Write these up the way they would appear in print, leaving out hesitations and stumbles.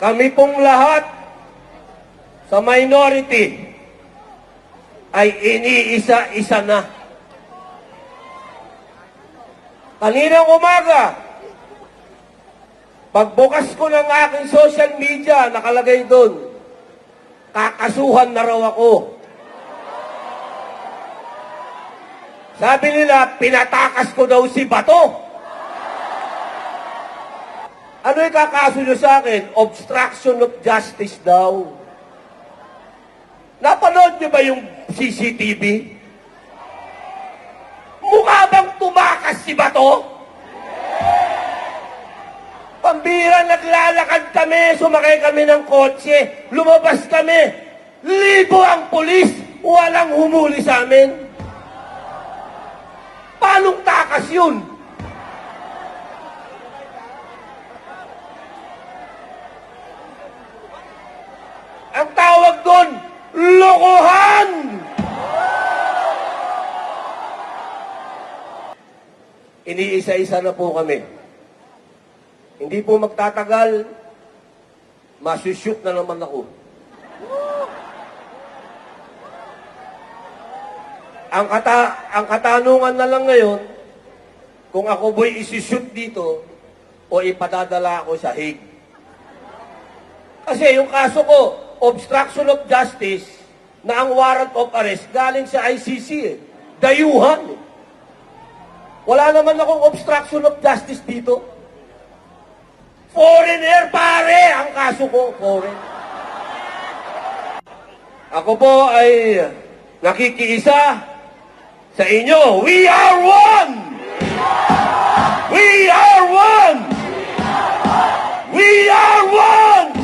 Kami pong lahat sa minority ay iniisa-isa na. Kaninang umaga, pagbukas ko ng aking social media, nakalagay doon, kakasuhan na raw ako. Sabi nila, pinatakas ko daw si Bato. Ano yung kakaso nyo sa akin? Obstruction of justice daw. Napanood nyo ba yung CCTV? Mukha bang tumakas si Bato? Pambira, naglalakad kami, sumakay kami ng kotse, lumabas kami. Libo ang pulis, walang humuli sa amin. Paanong takas yun? Ang tawag doon, lokohan! Iniisa-isa na po kami. Hindi po magtatagal, masushoot na naman ako. Ang katanungan na lang ngayon, kung ako bo'y isushoot dito o ipadadala ako sa Hague. Kasi yung kaso ko, obstruction of justice, na ang warrant of arrest galing sa ICC eh. Dayuhan eh. Wala naman akong obstruction of justice dito. Foreigner pare ang kaso ko, foreign. Ako po ay nakikiisa sa inyo. We are one! We are one! We are one!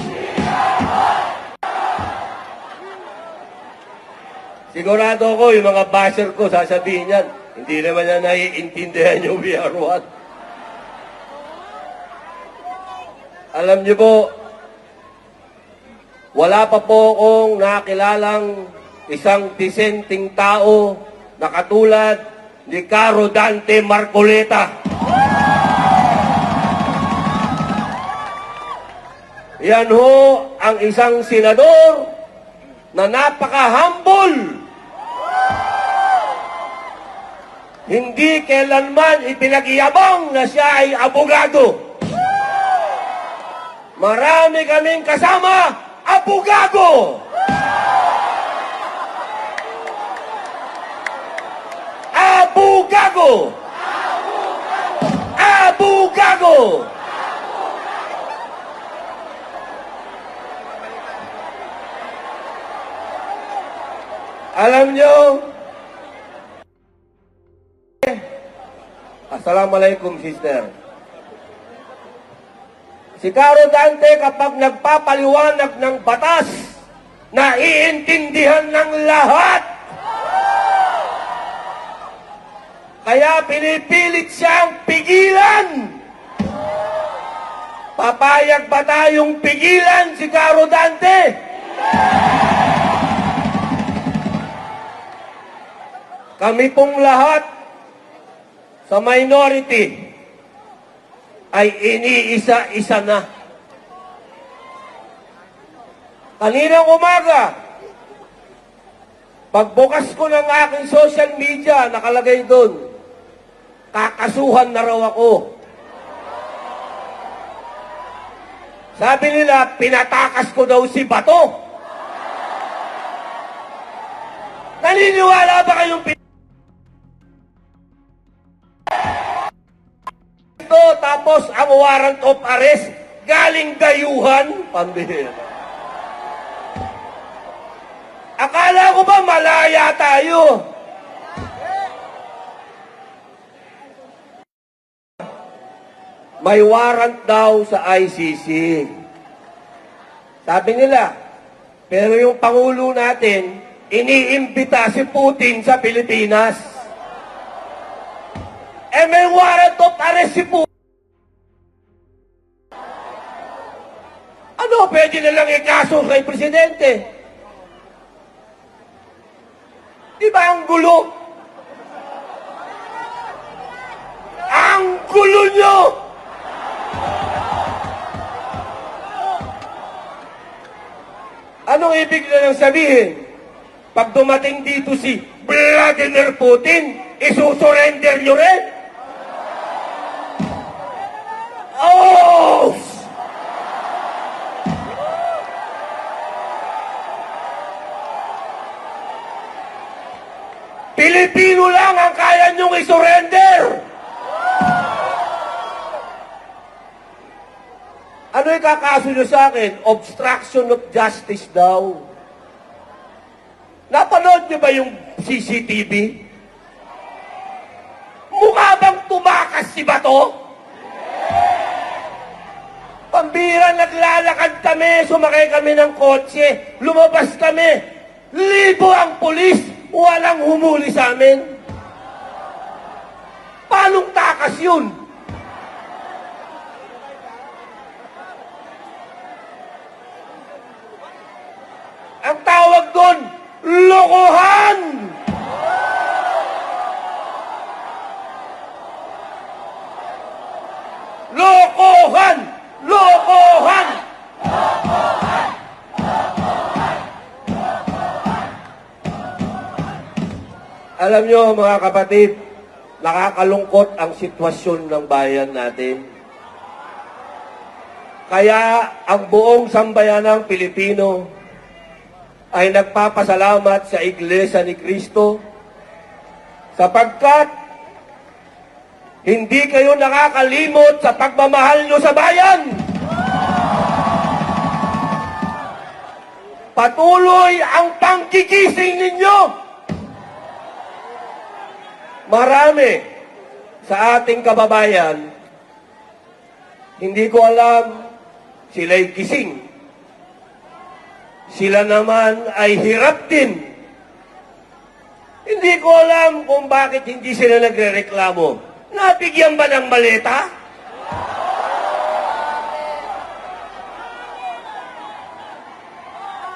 Sigurado ako, yung mga basher ko, sasabihin yan, hindi naman yan naiintindihan yung we are one. Alam niyo po, wala pa po akong nakilalang isang disenteng tao na katulad ni Caro Dante Marcoleta. Yan ho ang isang senador na napaka-humble. Hindi kailanman ipinagyabang na siya ay abogado. Marami kaming kasama, abogado! Abogado! Abogado! Alam nyo, Assalamualaikum, sister. Si Caro Dante kapag nagpapaliwanag ng batas, naiintindihan ng lahat. Kaya pinipilit siyang pigilan. Papayag ba tayong pigilan si Caro Dante? Kami pong lahat sa minority ay iniisa-isa na. Kaninang umaga, pagbukas ko ng aking social media, nakalagay doon, kakasuhan na raw ako. Sabi nila, pinatakas ko daw si Bato. Naniniwala ba kayong tapos ang warrant of arrest galing dayuhan? Pambihira. Akala ko ba malaya tayo? May warrant daw sa ICC. Sabi nila, pero yung Pangulo natin, iniimbita si Putin sa Pilipinas. May warrant of arrest si Putin. Ano, pwede na lang ikaso kay Presidente. Di ba ang gulo? Ang gulo nyo! Anong ibig na lang sabihin? Pag dumating dito si Vladimir Putin, isusurrender nyo rin? Oh! Pilipino lang ang kaya nyong isurrender! Ano yung kakaso nyo sa akin? Obstruction of justice daw. Napanood nyo ba yung CCTV? Mukha bang tumakas si Bato? Pambira, naglalakad kami, sumakay kami ng kotse, lumabas kami. Libo ang pulis, walang humuli sa amin. Paanong takas yun? Ang tawag doon, lokohan! Lokohan! Lokohan! Alam nyo mga kapatid, nakakalungkot ang sitwasyon ng bayan natin. Kaya ang buong sambayanang Pilipino ay nagpapasalamat sa Iglesia ni Cristo sapagkat hindi kayo nakakalimot sa pagmamahal nyo sa bayan. Patuloy ang pangkikising ninyo. Marami sa ating kababayan, hindi ko alam, sila'y gising. Sila naman ay hirap din. Hindi ko alam kung bakit hindi sila nagrereklamo. Nabigyan ba ng maleta?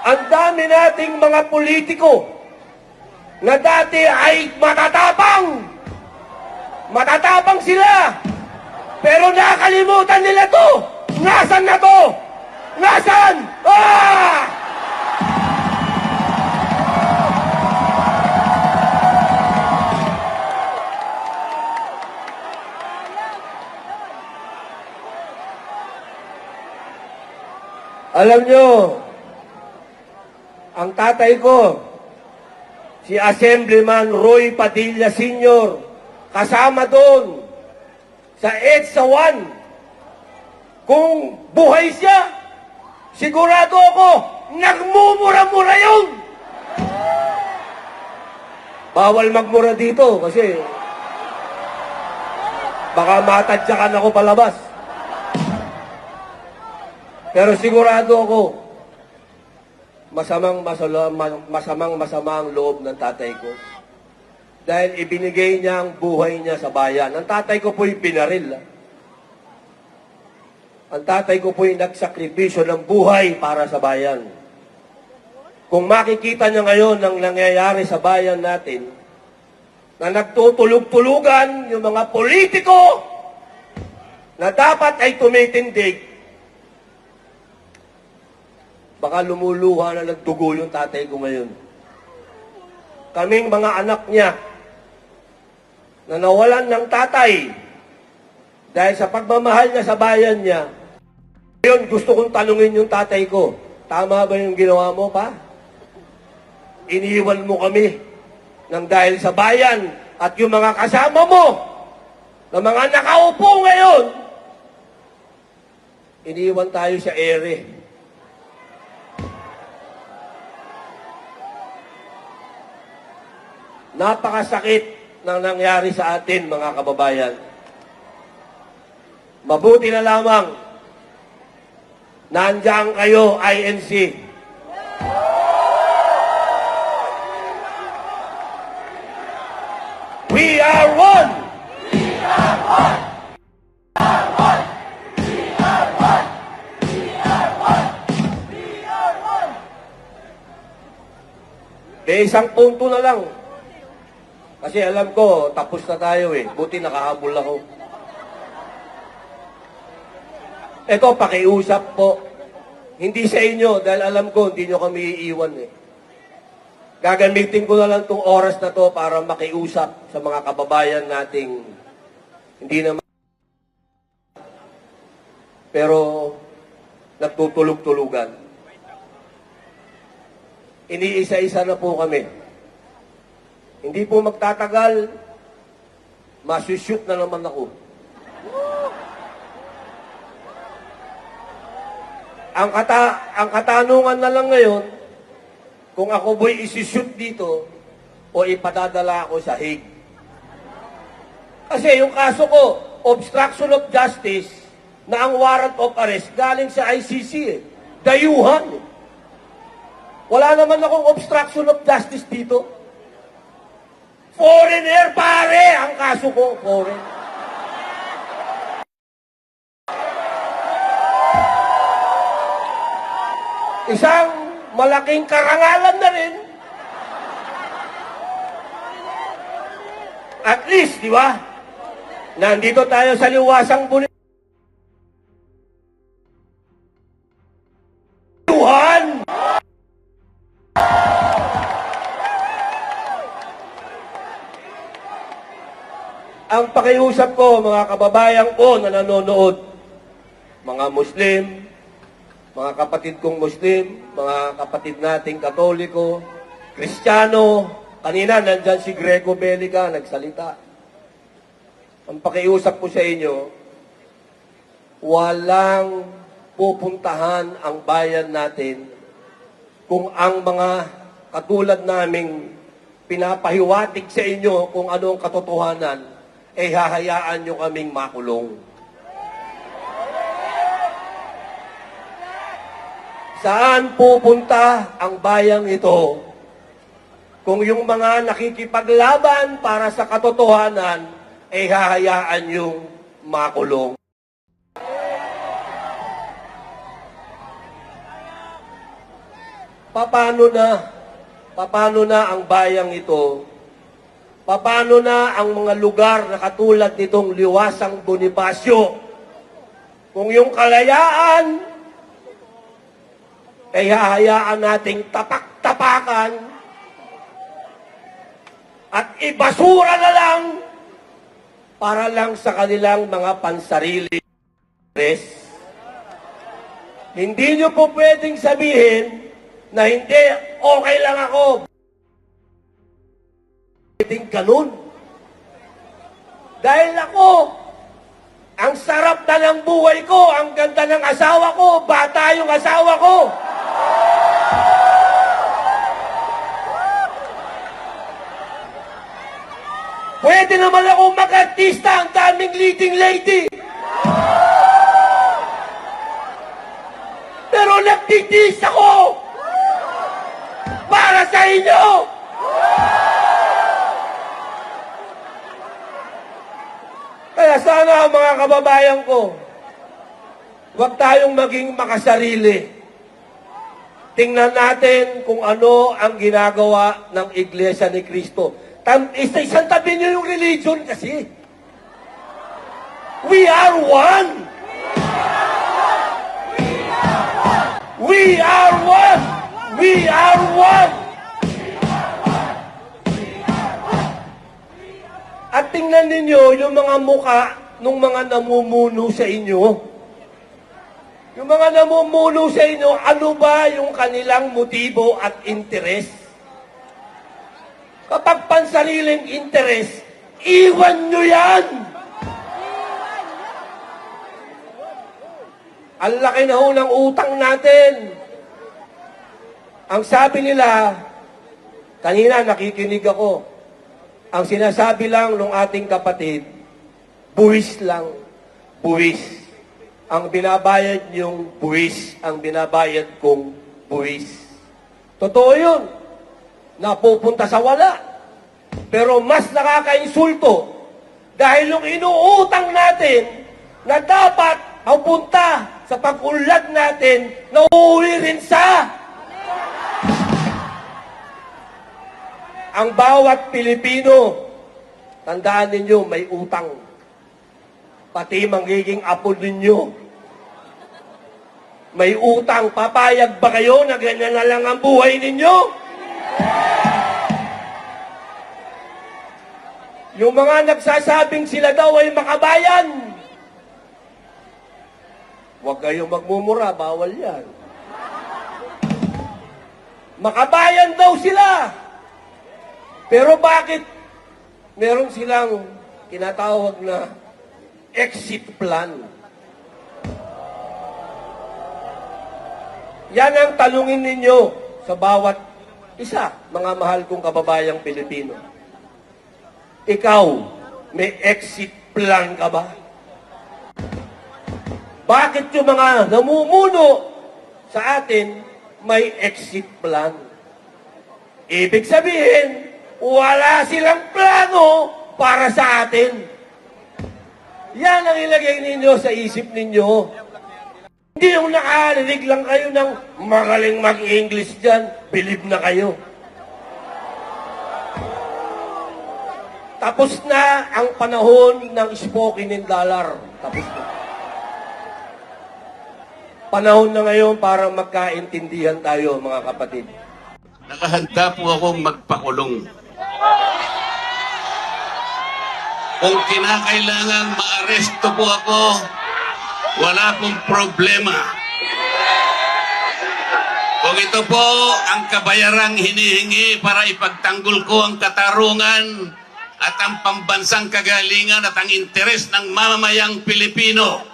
Ang dami nating mga politiko na dati ay matatapang. Matatapang sila. Pero nakalimutan nila to. Nasaan na to? Nasaan? Ah! Alam nyo, ang tatay ko, si Assemblyman Roy Padilla Sr., kasama doon sa EDSA 1. Kung buhay siya, sigurado ako, nagmumura-mura yun. Bawal magmura dito kasi baka matadyakan ako palabas. Pero sigurado ako, masamang loob ng tatay ko. Dahil ibinigay niya ang buhay niya sa bayan. Ang tatay ko po'y binaril. Ang tatay ko po'y nagsakripisyo ng buhay para sa bayan. Kung makikita niya ngayon ang nangyayari sa bayan natin, na nagtutulog-tulugan yung mga politiko na dapat ay tumitindig, baka lumuluha na nagdugo yung tatay ko ngayon. Kaming mga anak niya na nawalan ng tatay dahil sa pagmamahal niya sa bayan niya. Ngayon, gusto kong tanungin yung tatay ko, tama ba yung ginawa mo, pa? Iniwan mo kami ng dahil sa bayan at yung mga kasama mo na mga nakaupo ngayon, iniwan tayo sa ere. Napakasakit ng nangyari sa atin, mga kababayan. Mabuti na lamang, nandiyan kayo, INC. We are one! We are one! We are one! We are one! We are one! We are one! Isang punto na lang. Kasi alam ko, tapos na tayo eh. Buti nakahabol ako. Ito, pakiusap po. Hindi sa inyo, dahil alam ko, hindi nyo kami iiwan eh. Gagamitin ko na lang itong oras na to para makiusap sa mga kababayan nating hindi naman, pero nagtutulog-tulugan. Iniisa-isa na po kami. Hindi po magtatagal, masushoot na naman ako. Ang katanungan na lang ngayon, kung ako bo'y isushoot dito o ipadadala ako sa Hague. Kasi yung kaso ko, obstruction of justice, na ang warrant of arrest galing sa ICC eh. Dayuhan eh. Wala naman akong obstruction of justice dito. Foreigner pare, ang kaso ko, foreign. Isang malaking karangalan na rin. At least, di ba? Nandito tayo sa liwasang Bonifacio. Ang pakiusap ko, mga kababayan ko na nanonood, mga Muslim, mga kapatid kong Muslim, mga kapatid nating Katoliko, Kristiyano, kanina nandyan si Greco Belica, nagsalita. Ang pakiusap ko sa inyo, walang pupuntahan ang bayan natin kung ang mga katulad naming pinapahiwatig sa inyo kung ano ang katotohanan, eh hahayaan nyo kaming makulong. Saan pupunta ang bayang ito kung yung mga nakikipaglaban para sa katotohanan ay hahayaan yung makulong? Paano na ang bayang ito? Paano na ang mga lugar na katulad nitong liwasang Bonifacio? Kung yung kalayaan ay hahayaan nating tapak-tapakan at ibasura na lang para lang sa kanilang mga pansarili. Hindi nyo po pwedeng sabihin na hindi, okay lang ako. Pwedeng ganun. Dahil ako, ang sarap na ng buhay ko, ang ganda ng asawa ko, bata yung asawa ko. Pwede naman akong mag-artista, ang daming leading lady. Pero nagtitis ako para sa inyo. Kaya sana mga kababayan ko, huwag tayong maging makasarili. Tingnan natin kung ano ang ginagawa ng Iglesia ni Cristo. Isang tabi niyo yung religion kasi. We are one. We are one. We are one. At tingnan ninyo yung mga muka ng mga namumuno sa inyo. Yung mga namumuno sa inyo, ano ba yung kanilang motibo at interes? Kapag pansariling interes, iwan nyo yan! Ang laki na ho ng utang natin. Ang sabi nila, kanina nakikinig ako, ang sinasabi lang ng ating kapatid, buwis lang, buwis. Ang binabayad niyong buwis, ang binabayad kong buwis. Totoo yun, napupunta sa wala. Pero mas nakakainsulto dahil yung inuutang natin na dapat mapunta sa pag-unlad natin, nauwi rin sa ang bawat Pilipino. Tandaan ninyo, may utang. Pati magiging apo ninyo. May utang, papayag ba kayo na ganyan na lang ang buhay ninyo? Yung mga nagsasabing sila daw ay makabayan, huwag kayong magmumura, bawal yan. Makabayan daw sila. Pero bakit meron silang tinatawag na exit plan? Yan ang talungin ninyo sa bawat isa, mga mahal kong kababayang Pilipino. Ikaw, may exit plan ka ba? Bakit yung mga namumuno sa atin may exit plan? Ibig sabihin, wala silang plano para sa atin. Yan ang ilagay ninyo sa isip ninyo. Hindi yung nakarinig lang kayo ng magaling mag-English dyan, believe na kayo. Tapos na ang panahon ng spoken in dollar. Tapos na. Panahon na ngayon para magkaintindihan tayo, mga kapatid. Nakahanda po akong magpakulong. Kung kinakailangan maaresto po ako, wala pong problema. Kung ito po ang kabayarang hinihingi para ipagtanggol ko ang katarungan at ang pambansang kagalingan at ang interes ng mamamayang Pilipino,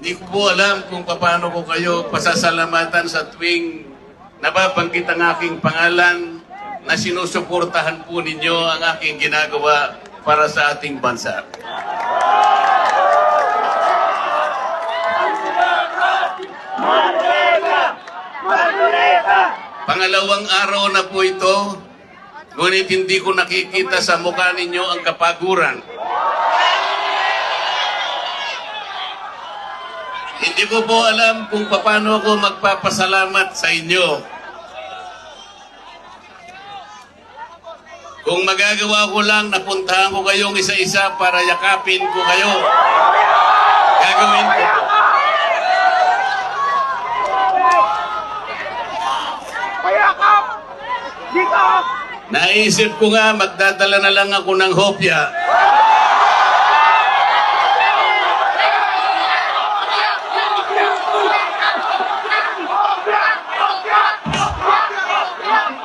hindi ko po alam kung paano ko kayo pasasalamatan sa tuwing nababanggit ang aking pangalan na sinusuportahan po ninyo ang aking ginagawa para sa ating bansa. Pangalawang araw na po ito, ngunit hindi ko nakikita sa mukha ninyo ang kapaguran. Hindi ko po alam kung paano ako magpapasalamat sa inyo. Kung magagawa ko lang, napuntahan ko kayong isa-isa para yakapin ko kayo. Gagawin ko po. Naisip ko nga, magdadala na lang ako ng hopya.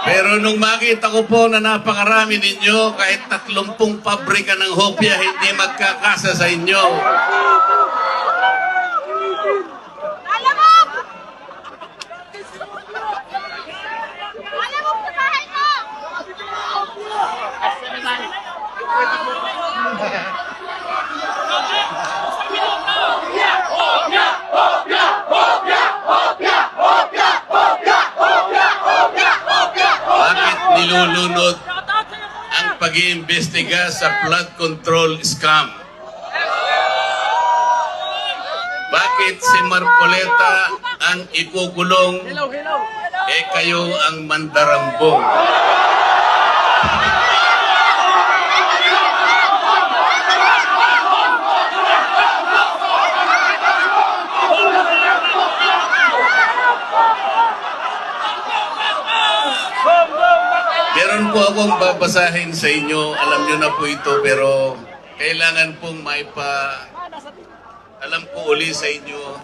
Pero nung makita ko po na napakarami ninyo, kahit 30 pabrika ng hopya, hindi magkakasa sa inyo. Nilulunod ang pag-iimbestiga sa flood control scam? Bakit si Marcoleta ang ikukulong, kayo ang mandarambong? Meron po akong babasahin sa inyo. Alam nyo na po ito, pero kailangan pong alam po uli sa inyo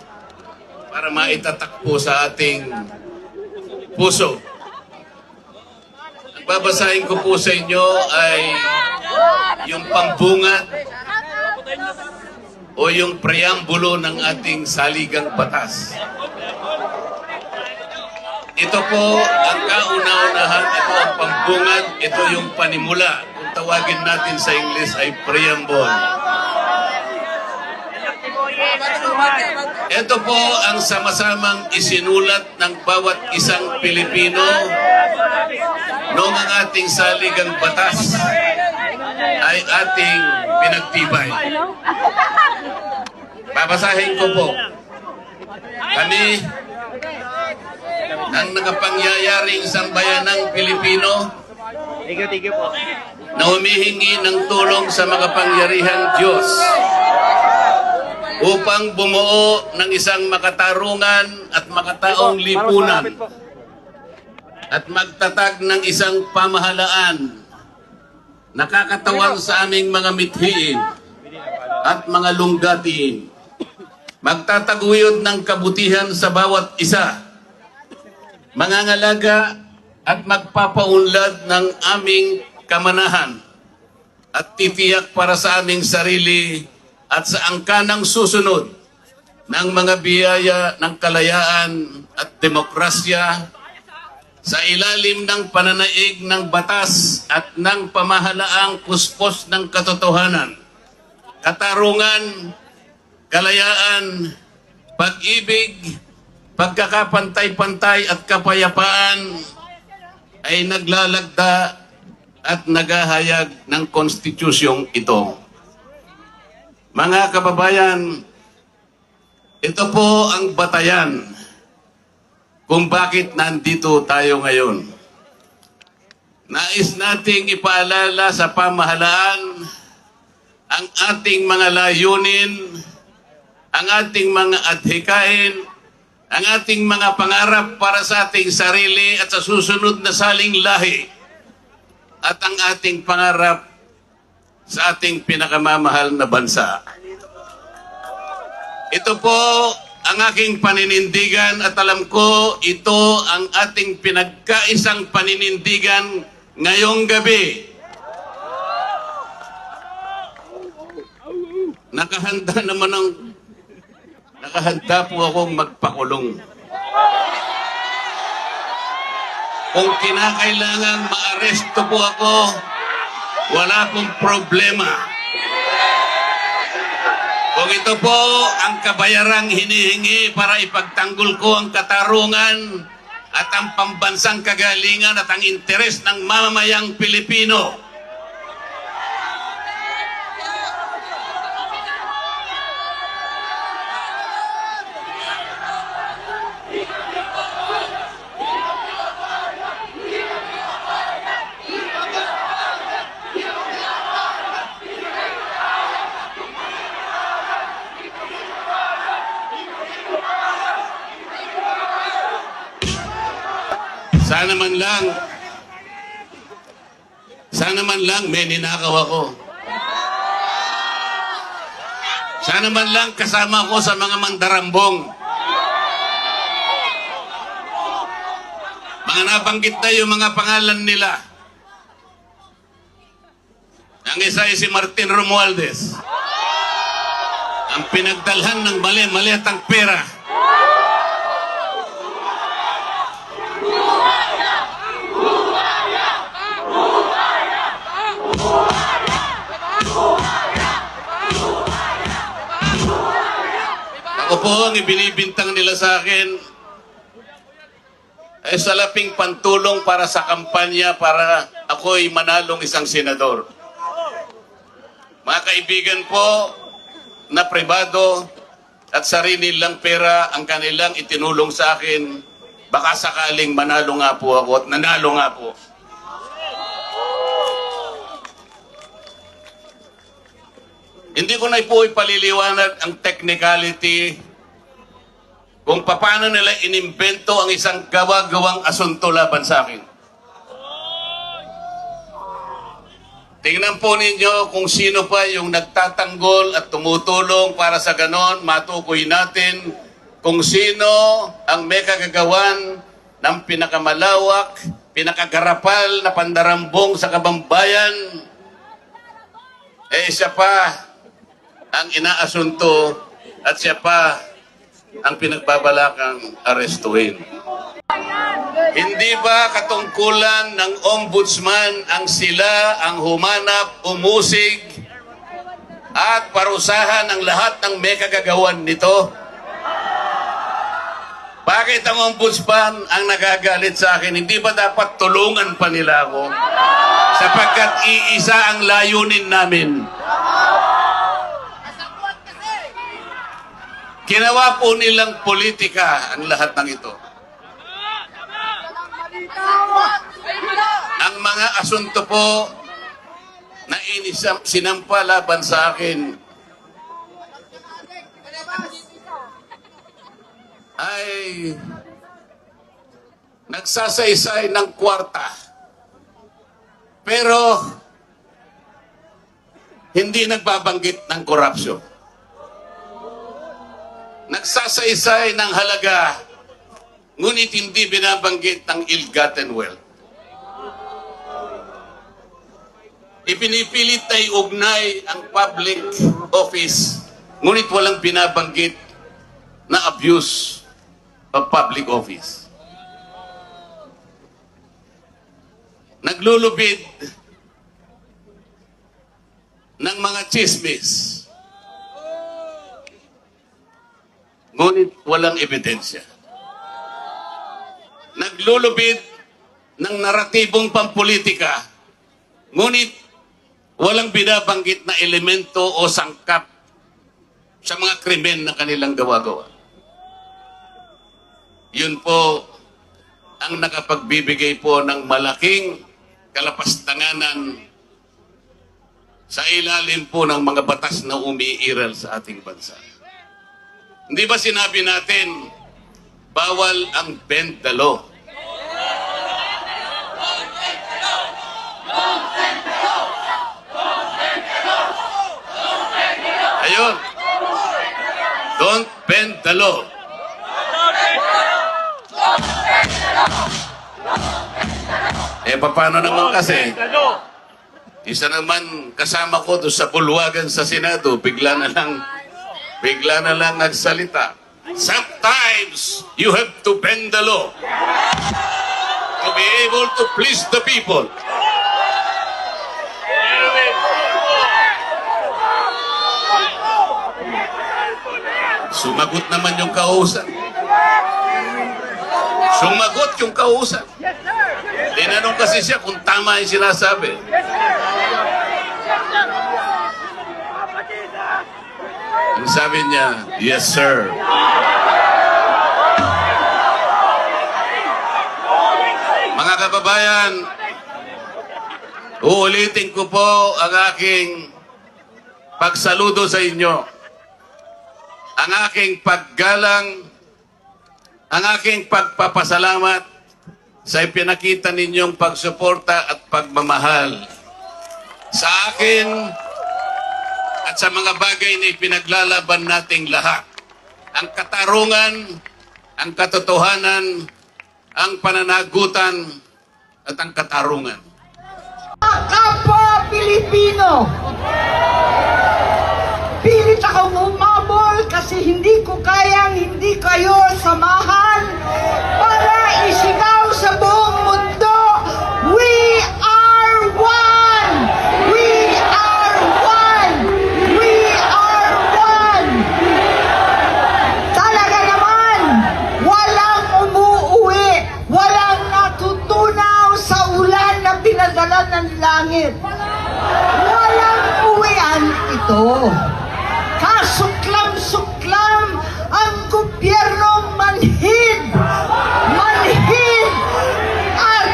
para maitatak po sa ating puso. Ang babasahin ko po sa inyo ay yung pambungad o yung preambulo ng ating saligang batas. Ito po ang kauna-unahan, ito ang pambungad, ito yung panimula. Kung tawagin natin sa English ay preamble. Ito po ang sama-samang isinulat ng bawat isang Pilipino noong ang ating saligang batas ay ating pinagtibay. Babasahin ko po. Kami, ang nagapangyayaring sambayanang Pilipino, Tigil po. na humihingi ng tulong sa makapangyarihang Diyos upang bumuo ng isang makatarungan at makataong lipunan at magtatag ng isang pamahalaan nakakatawan sa aming mga mithiin at mga lunggatiin. Magtataguyod ng kabutihan sa bawat isa, mangangalaga at magpapaunlad ng aming kamanahan at titiyak para sa aming sarili at sa angkanang susunod ng mga biyaya ng kalayaan at demokrasya sa ilalim ng pananaig ng batas at ng pamahalaang puspos ng katotohanan, katarungan, kalayaan, pag-ibig, pagkakapantay-pantay at kapayapaan ay naglalagda at naghahayag ng konstitusyong ito. Mga kababayan, ito po ang batayan kung bakit nandito tayo ngayon. Nais nating ipaalala sa pamahalaan ang ating mga layunin, ang ating mga adhikain, ang ating mga pangarap para sa ating sarili at sa susunod na saling lahi, at ang ating pangarap sa ating pinakamamahal na bansa. Ito po ang aking paninindigan at alam ko ito ang ating pinagkaisang paninindigan ngayong gabi. Nakahanda po akong magpakulong. Kung kinakailangan maaresto po ako, wala pong problema. Kung ito po ang kabayarang hinihingi para ipagtanggol ko ang katarungan at ang pambansang kagalingan at ang interes ng mamamayang Pilipino, sana man lang may ninakaw ako. Sana man lang kasama ko sa mga mandarambong. Mga nabanggit na yung mga pangalan nila. Ang isa ay si Martin Romualdez. Ang pinagdalhan ng mali at ang pera. Ako po ang ibinibintang nila sa akin ay salaping pantulong para sa kampanya para ako'y manalong isang senador. Mga kaibigan po na pribado at sarili lang pera ang kanilang itinulong sa akin, baka sakaling manalo nga po ako at nanalo nga po. Hindi ko na po ipaliliwanag ang technicality kung paano nila inimbento ang isang gawa-gawang asunto laban sa akin. Tingnan po ninyo kung sino pa yung nagtatanggol at tumutulong para sa ganon, matukoy natin kung sino ang may kagagawan ng pinakamalawak, pinakagarapal na pandarambong sa kabambayan. Siya pa ang inaasunto at siya pa ang pinagbabalakang arestuhin. Hindi ba katungkulan ng ombudsman ang sila ang humanap, umusig at parusahan ang lahat ng may kagagawan nito? Bakit ang ombudsman ang nagagalit sa akin? Hindi ba dapat tulungan pa nila ako? Sapagkat iisa ang layunin namin. Ginawa po nilang politika ang lahat ng ito. Ang mga asunto po na sinampa laban sa akin ay nagsasaysay ng kwarta. Pero hindi nagbabanggit ng korupsyon. Nagsasaysay ng halaga, ngunit hindi binabanggit ng ill-gotten wealth. Ipinipilit na iugnay ang public office, ngunit walang binabanggit na abuse of public office. Naglulubid ng mga chismis, ngunit walang ebidensya. Naglulubid ng naratibong pampolitika, ngunit walang binabanggit na elemento o sangkap sa mga krimen na kanilang gawa-gawa. Yun po ang nakapagbibigay po ng malaking kalapastanganan sa ilalim po ng mga batas na umiiral sa ating bansa. Hindi ba sinabi natin, bawal ang bend the law? Ayun. Don't bend the law. Eh, paano naman kasi? Isa naman kasama ko doon sa bulwagan sa Senado, bigla na lang nagsalita. Sometimes you have to bend the law to be able to please the people. Sumagot naman yung kausap. Sumagot yung kausap. Tinanong kasi siya kung tama yung sinasabi. Ang sabi niya, yes sir. Mga kababayan, uulitin ko po ang aking pagsaludo sa inyo. Ang aking paggalang, ang aking pagpapasalamat sa ipinakita ninyong pagsuporta at pagmamahal sa akin at sa mga bagay na ipinaglalaban nating lahat. Ang katarungan, ang katotohanan, ang pananagutan, at ang katarungan. Kapwa Pilipino, pilit akong umabol kasi hindi ko kayang hindi kayo samahan para isigaw sa buong mundo, we are one! We are one! We are one! Talaga naman, walang umuuwi, walang natutunaw sa ulan na pinadala ng langit. Walang uwian ito. Kasuklam-suklam ang gobyernong manhid at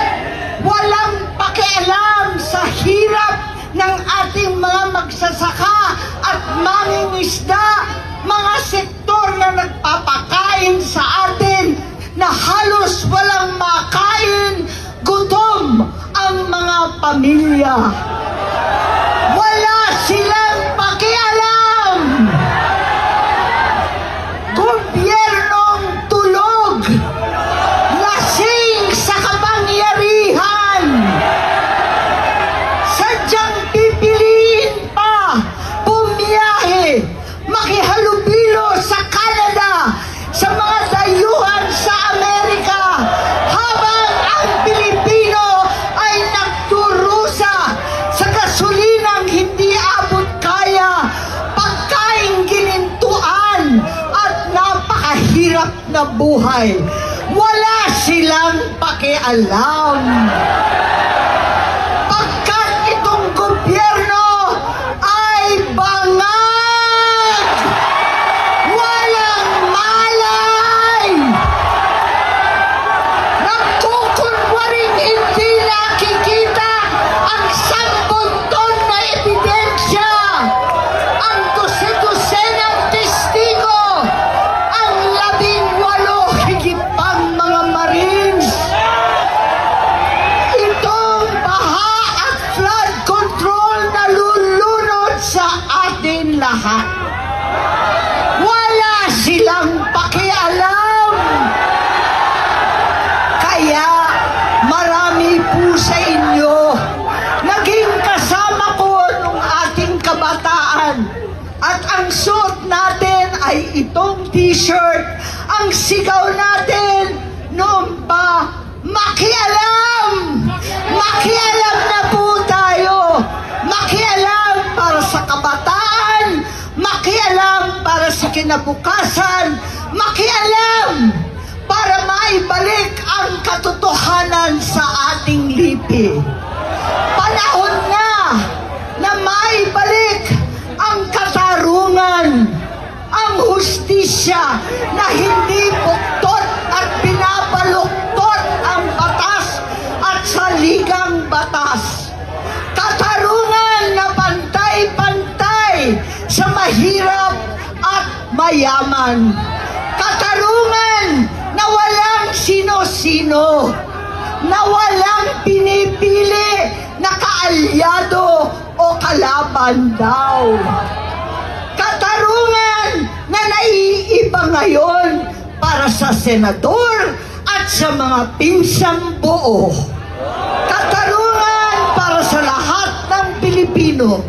walang pakialam sa hirap ng ating mga magsasaka at mangingisda, mga sektor na nagpapakain sa atin na halos walang makain, gutom ang mga pamilya. Wala silang pakialam. Gobyernong tulog, lasing sa kapangyarihan. Sadyang pipiliin pa bumiyahe, makihalubilo sa Canada, sa mga dayuhan sa Amerika, habang ang Pilipino ay nagturusa sa gasulinang hindi abot kaya buhay. Wala silang pakialam. Pagkat itong gobyerno ay bangag! Walang malay! Nagkukunwaring hindi nakikita ang 10 ton na ebidensya, ang 12 ng testigo, ang 18 higit pang mga Marines. Itong baha at flood control na lulunod sa atin lahat. Wala silang pakialam. Kaya marami po sa inyo naging kasama ko nung ating kabataan. At ang suot natin ay itong t-shirt. Ang sigaw natin noon pa, makialam! Makialam na po tayo! Makialam para sa kabataan! Makialam para sa kinabukasan! Makialam para maibalik ang katotohanan sa ating lipi. Panahon na maibalik ang katarungan, ang hustisya na hindi buktot at pinabaluktot ang batas at saligang batas. Katarungan na pantay-pantay sa mahirap at mayaman. Katarungan na walang sino-sino, na walang pinipili na kaalyado o kalaban daw. Katarungan na naiiba ngayon para sa senador at sa mga pinsang buo. Katarungan para sa lahat ng Pilipino